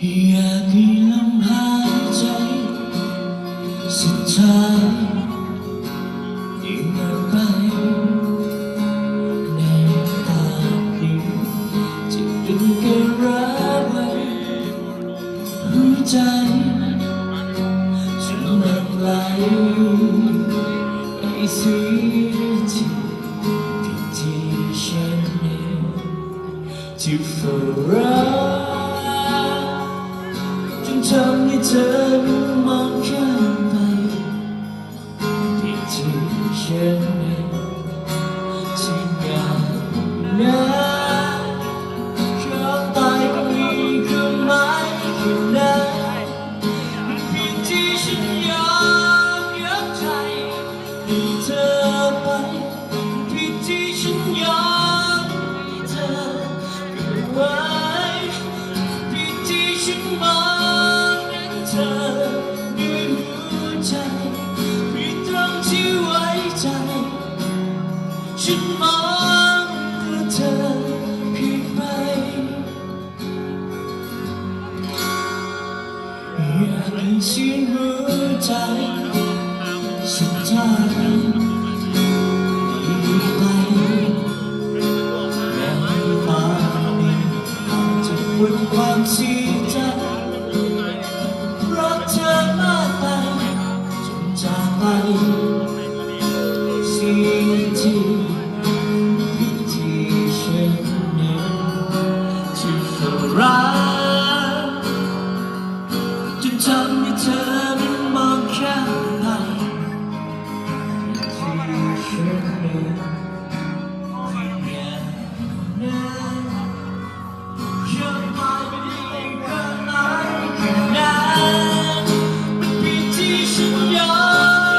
อยากให้ลมหายใจสุดท้ายยิ่งนานไปในตานี้จะดึงเกระไว้หัวใจฉันรังไหลไปเสียทีผิดที่ฉันเองที่ฝืนรักจนทำให้เธอมองข้ามไปผิดที่ฉันเองที่งานนั้นความตายก็มีเครื่องหมายแค่นั้นผิดที่ฉันยอมยกใจให้เธอไปผิดที่ฉันยอมให้เธอเก็บไว้ผิดที่ฉันมองเห็นเธอด้วยหัวใจผิดตรงที่ไว้ใจฉันมองเพื่อเธอเพียงไปอยากให้เสียงหัวใจสุดท้ายไปแม้ตานี้อาจจะปวดความเสียใจเพราะเธอมากไปจนจากไปเสียทีผิดที่ฉันเองที่ฝืนรักจนทำให้เธอนั้นมองข้ามไปที่ฉันเองอย่างนั้นยังตายไม่ได้ขนาดแค่นั้นเป็นผิดที่ฉันยอ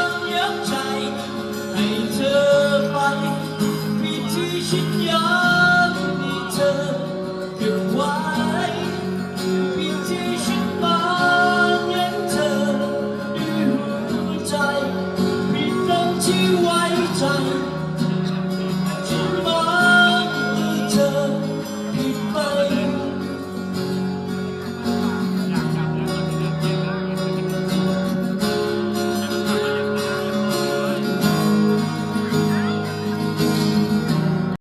มยกใจให้เธอไปผิดที่ฉันยอมให้เธอเก็บไว้ผิดที่ฉันมองเห็นเธอด้วยหัวใจผิดตรงที่ไว้ใจ